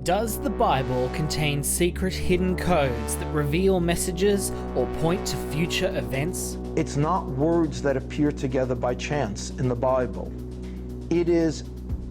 Does the Bible contain secret hidden codes that reveal messages or point to future events? It's not words that appear together by chance in the Bible. It is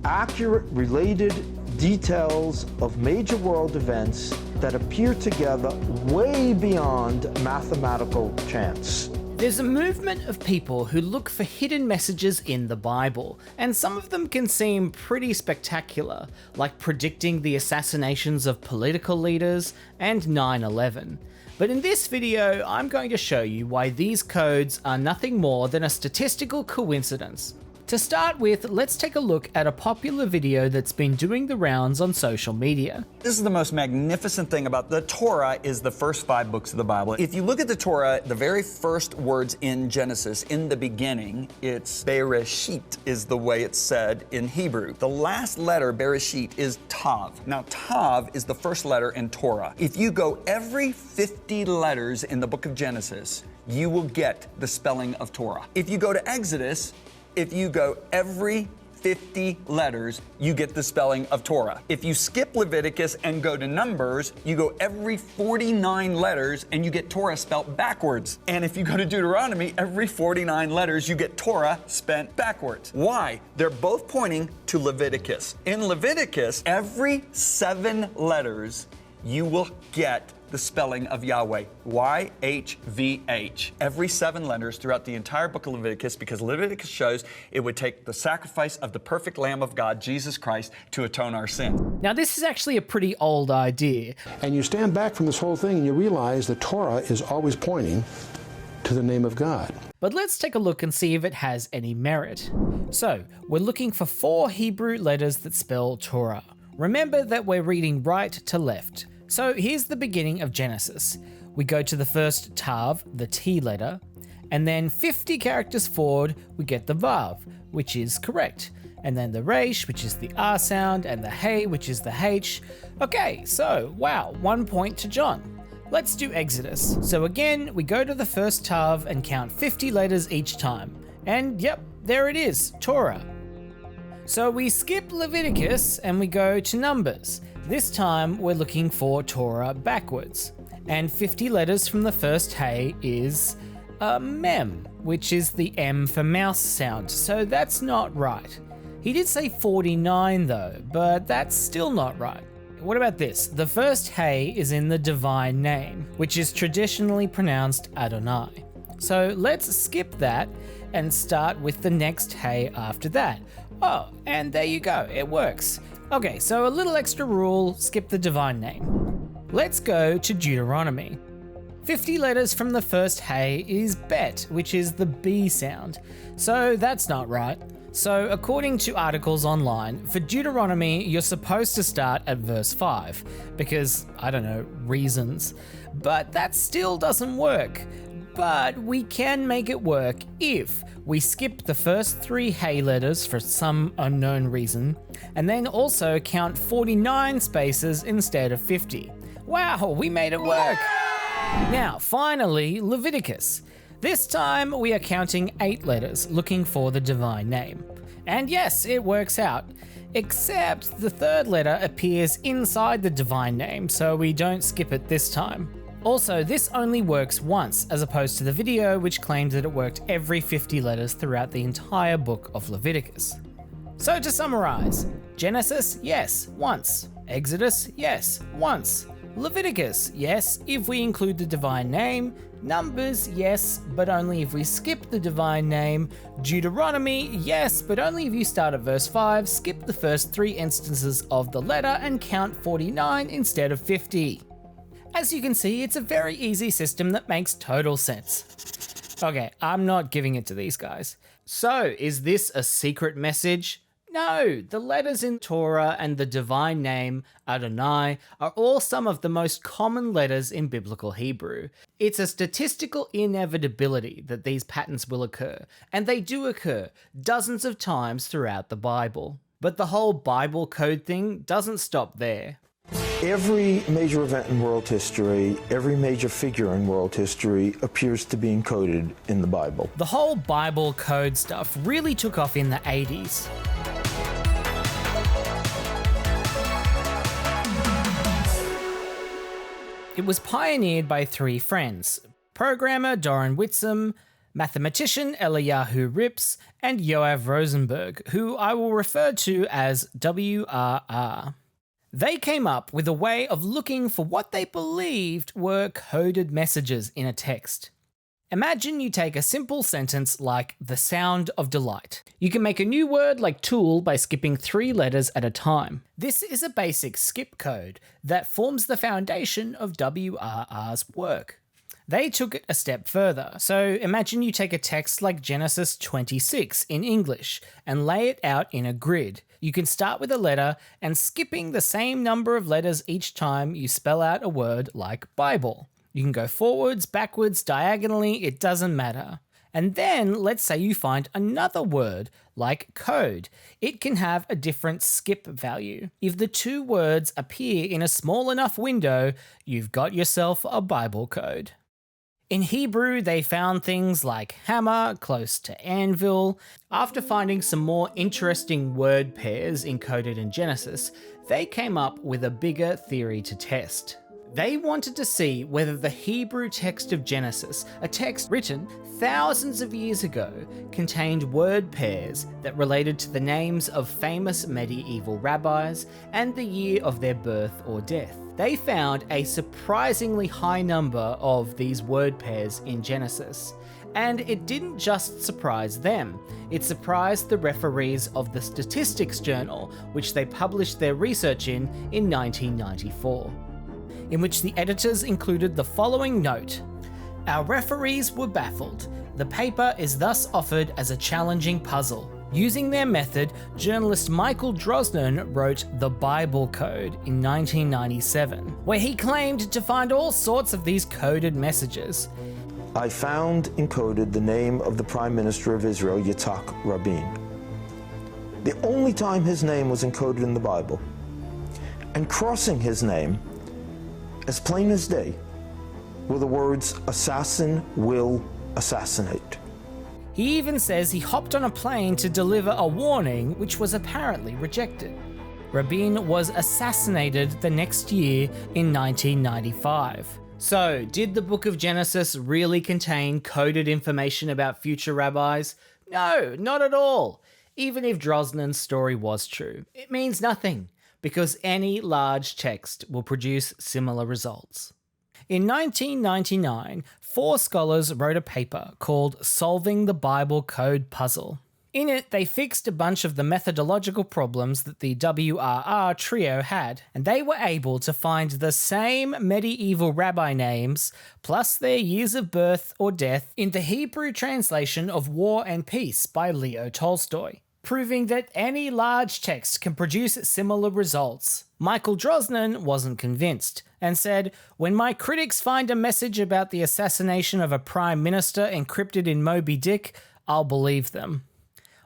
accurate, related details of major world events that appear together way beyond mathematical chance. There's a movement of people who look for hidden messages in the Bible, and some of them can seem pretty spectacular, like predicting the assassinations of political leaders and 9/11. But in this video, I'm going to show you why these codes are nothing more than a statistical coincidence. To start with, let's take a look at a popular video that's been doing the rounds on social media. This is the most magnificent thing about the Torah is the first 5 books of the Bible. If you look at the Torah, the very first words in Genesis, in the beginning, it's Bereshit is the way it's said in Hebrew. The last letter, Bereshit, is Tav. Now, Tav is the first letter in Torah. If you go every 50 letters in the book of Genesis, you will get the spelling of Torah. If you go to Exodus, if you go every 50 letters, you get the spelling of Torah. If you skip Leviticus and go to Numbers, you go every 49 letters and you get Torah spelt backwards. And if you go to Deuteronomy, every 49 letters, you get Torah spelt backwards. Why? They're both pointing to Leviticus. In Leviticus, every 7 letters, you will get the spelling of Yahweh, YHVH. Every 7 letters throughout the entire book of Leviticus, because Leviticus shows it would take the sacrifice of the perfect Lamb of God, Jesus Christ, to atone our sin. Now, this is actually a pretty old idea. And you stand back from this whole thing and you realize that Torah is always pointing to the name of God. But let's take a look and see if it has any merit. So, we're looking for 4 Hebrew letters that spell Torah. Remember that we're reading right to left. So here's the beginning of Genesis. We go to the first Tav, the T letter, and then 50 characters forward, we get the Vav, which is correct. And then the Resh, which is the R sound, and the Hey, which is the H. Okay, so wow, 1 point to John. Let's do Exodus. So again, we go to the first Tav and count 50 letters each time. And yep, there it is, Torah. So we skip Leviticus and we go to Numbers. This time we're looking for Torah backwards. And 50 letters from the first Hey is Mem, which is the M for mouse sound, so that's not right. He did say 49 though, but that's still not right. What about this? The first Hey is in the divine name, which is traditionally pronounced Adonai. So let's skip that and start with the next Hey after that. Oh, and there you go, it works. Okay, so a little extra rule, skip the divine name. Let's go to Deuteronomy. 50 letters from the first Hey is Bet, which is the B sound. So that's not right. So according to articles online, for Deuteronomy, you're supposed to start at verse 5, because, I don't know, reasons. But that still doesn't work. But we can make it work if we skip the first 3 Hey letters for some unknown reason, and then also count 49 spaces instead of 50. Wow, we made it work! Now, finally, Leviticus. This time we are counting 8 letters, looking for the divine name. And yes, it works out. Except the 3rd letter appears inside the divine name, so we don't skip it this time. Also, this only works once, as opposed to the video which claimed that it worked every 50 letters throughout the entire book of Leviticus. So to summarize, Genesis, yes, once. Exodus, yes, once. Leviticus, yes, if we include the divine name. Numbers, yes, but only if we skip the divine name. Deuteronomy, yes, but only if you start at verse 5, skip the first 3 instances of the letter and count 49 instead of 50. As you can see, it's a very easy system that makes total sense. Okay, I'm not giving it to these guys. So, is this a secret message? No, the letters in Torah and the divine name, Adonai, are all some of the most common letters in biblical Hebrew. It's a statistical inevitability that these patterns will occur, and they do occur dozens of times throughout the Bible. But the whole Bible code thing doesn't stop there. Every major event in world history, every major figure in world history appears to be encoded in the Bible. The whole Bible code stuff really took off in the 80s. It was pioneered by three friends: programmer Doron Witzum, mathematician Eliyahu Rips, and Yoav Rosenberg, who I will refer to as WRR. They came up with a way of looking for what they believed were coded messages in a text. Imagine you take a simple sentence like the sound of delight. You can make a new word like tool by skipping 3 letters at a time. This is a basic skip code that forms the foundation of WRR's work. They took it a step further, so imagine you take a text like Genesis 26 in English and lay it out in a grid. You can start with a letter and skipping the same number of letters each time you spell out a word like Bible. You can go forwards, backwards, diagonally, it doesn't matter. And then let's say you find another word like code. It can have a different skip value. If the 2 words appear in a small enough window, you've got yourself a Bible code. In Hebrew, they found things like hammer close to anvil. After finding some more interesting word pairs encoded in Genesis, they came up with a bigger theory to test. They wanted to see whether the Hebrew text of Genesis, a text written thousands of years ago, contained word pairs that related to the names of famous medieval rabbis and the year of their birth or death. They found a surprisingly high number of these word pairs in Genesis. And it didn't just surprise them, it surprised the referees of the Statistics Journal, which they published their research in 1994. In which the editors included the following note: "Our referees were baffled. The paper is thus offered as a challenging puzzle." Using their method, journalist Michael Drosnin wrote The Bible Code in 1997, where he claimed to find all sorts of these coded messages. I found encoded the name of the Prime Minister of Israel, Yitzhak Rabin. The only time his name was encoded in the Bible. And crossing his name, as plain as day, were the words, "Assassin will assassinate." He even says he hopped on a plane to deliver a warning, which was apparently rejected. Rabin was assassinated the next year in 1995. So, did the book of Genesis really contain coded information about future rabbis? No, not at all. Even if Drosnin's story was true, it means nothing, because any large text will produce similar results. In 1999, 4 scholars wrote a paper called Solving the Bible Code Puzzle. In it, they fixed a bunch of the methodological problems that the WRR trio had, and they were able to find the same medieval rabbi names, plus their years of birth or death, in the Hebrew translation of War and Peace by Leo Tolstoy, proving that any large text can produce similar results. Michael Drosnin wasn't convinced, and said, "When my critics find a message about the assassination of a prime minister encrypted in Moby Dick, I'll believe them."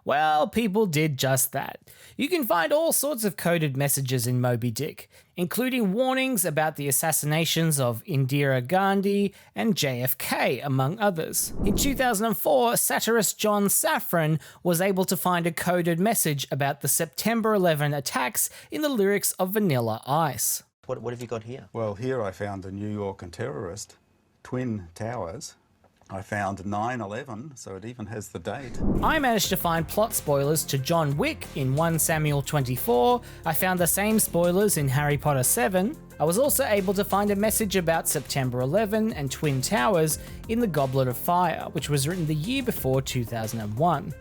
Well, people did just that. You can find all sorts of coded messages in Moby Dick, including warnings about the assassinations of Indira Gandhi and JFK, among others. In 2004, satirist John Safran was able to find a coded message about the September 11 attacks in the lyrics of Vanilla Ice. What have you got here? Well, here I found a New York and terrorist, Twin Towers. I found 9/11, so it even has the date. I managed to find plot spoilers to John Wick in 1 Samuel 24. I found the same spoilers in Harry Potter 7. I was also able to find a message about September 11 and Twin Towers in The Goblet of Fire, which was written the year before 2001.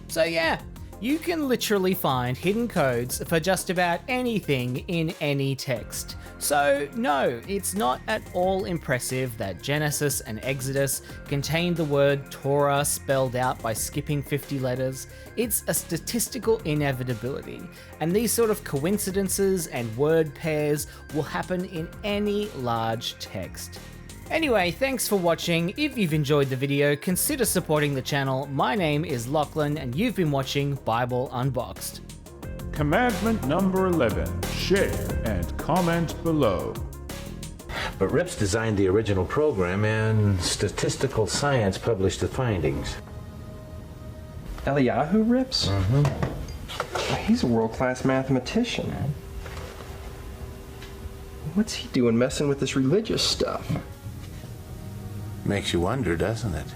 So yeah, you can literally find hidden codes for just about anything in any text. So no, it's not at all impressive that Genesis and Exodus contain the word Torah spelled out by skipping 50 letters. It's a statistical inevitability, and these sort of coincidences and word pairs will happen in any large text. Anyway, thanks for watching. If you've enjoyed the video, consider supporting the channel. My name is Lachlan, and you've been watching Bible Unboxed. Commandment number 11, share and comment below. But Rips designed the original program, and Statistical Science published the findings. Eliyahu Rips? Mm-hmm. He's a world-class mathematician. What's he doing messing with this religious stuff? Makes you wonder, doesn't it?